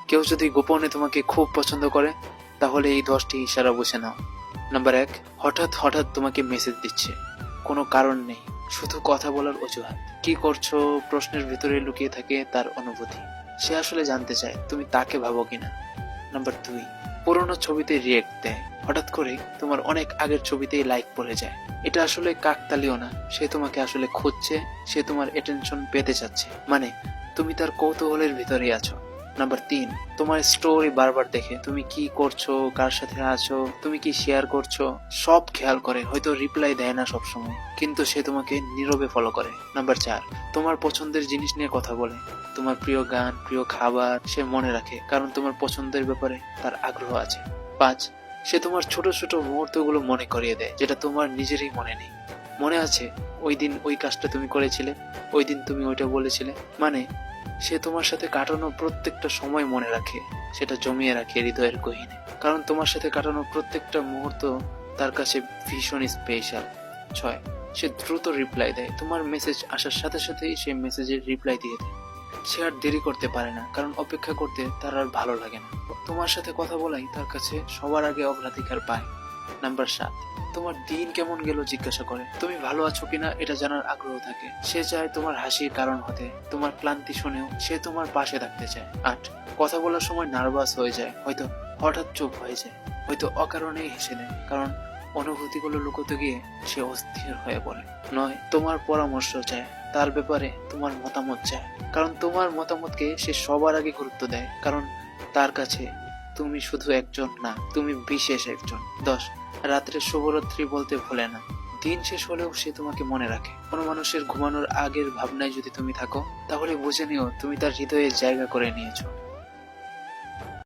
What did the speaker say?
কেউ যদি গোপনে তোমাকে খুব পছন্দ করে তাহলে এই 10টি ইশারা বুঝে নাও। নাম্বার 1, হঠাৎ হঠাৎ তোমাকে মেসেজ দিচ্ছে, কোনো কারণ নেই, শুধু কথা বলার অজুহাত। কি করছো প্রশ্নের ভিতরে লুকিয়ে থাকে তার অনুভূতি। সে আসলে জানতে চায় তুমি তাকে ভাবো কিনা। নাম্বার 2, পুরোনো ছবিতে রিয়েক্ট দেয়, হঠাৎ করে তোমার অনেক আগের ছবিতেই লাইক পড়ে যায়। এটা আসলে কাকতালীয় না, সে তোমাকে আসলে খুঁজছে, সে তোমার অ্যাটেনশন পেতে চাচ্ছে, মানে তুমি তার কৌতূহলের ভিতরেই আছো। নাম্বার 3, তোমার স্টোরি বারবার দেখে, তুমি কি করছো, কার সাথে আছো, তুমি কি শেয়ার করছো, সব খেয়াল করে। হয়তো রিপ্লাই দেয় না সব সময়, কিন্তু সে তোমাকে নীরবে ফলো করে। নাম্বার 4, তোমার পছন্দের জিনিস নিয়ে কথা বলে, তোমার প্রিয় গান, প্রিয় খাবার সে মনে রাখে, কারণ তোমার পছন্দের ব্যাপারে তার আগ্রহ আছে। 5, সে তোমার ছোট ছোট মুহূর্তগুলো মনে করিয়ে দেয়, যেটা তোমার নিজেরই মনে নেই। মনে আছে ওই দিন ওই কাজটা তুমি করেছিলে, ওই দিন তুমি ওইটা বলেছিলে, মানে সে তোমার সাথে কাটানো প্রত্যেকটা সময় মনে রাখে, সেটা জমিয়ে রাখে হৃদয়ের গহীনে, কারণ তোমার সাথে কাটানো প্রত্যেকটা মুহূর্ত তার কাছে ভীষণ স্পেশাল। 6, সে দ্রুত রিপ্লাই দেয়, তোমার মেসেজ আসার সাথে সাথেই সে মেসেজের রিপ্লাই দিয়ে দেয়। সে আর দেরি করতে পারে না, কারণ অপেক্ষা করতে তার আর ভালো লাগে না। তোমার সাথে কথা বলাই তার কাছে সবার আগে অগ্রাধিকার পায়। নাম্বার 7, তোমার দিন কেমন গেল জিজ্ঞাসা করে, তুমি ভালো আছো কিনা এটা জানার আগ্রহ থাকে। সে চায় তোমার হাসির কারণ হতে, তোমার ক্লান্তি শুনেও সে তোমার পাশে থাকতে চায়। 8, কথা বলার সময় নার্ভাস হয়ে যায়, হয়তো হঠাৎ চুপ হয়ে যায়, হয়তো অকারণেই হেসে দেয়, কারণ অনুভূতিগুলো লুকোতে গিয়ে সে অস্থির হয়ে পড়ে। 9, তোমার পরামর্শ চায়, তার ব্যাপারে তোমার মতামত চায়, কারণ তোমার মতামতকে সে সবার আগে গুরুত্ব দেয়, কারণ তার কাছে তুমি শুধু একজন না, তুমি বিশেষ একজন। 10, রাত্রে শুভরাত্রি বলতে ভুলে না, দিন শেষ হলেও সে তোমাকে মনে রাখে। কোনো মানুষের ঘুমানোর আগের ভাবনায় যদি তুমি থাকো, তাহলে বুঝে নিও তুমি তার হৃদয়ে জায়গা করে নিয়েছো।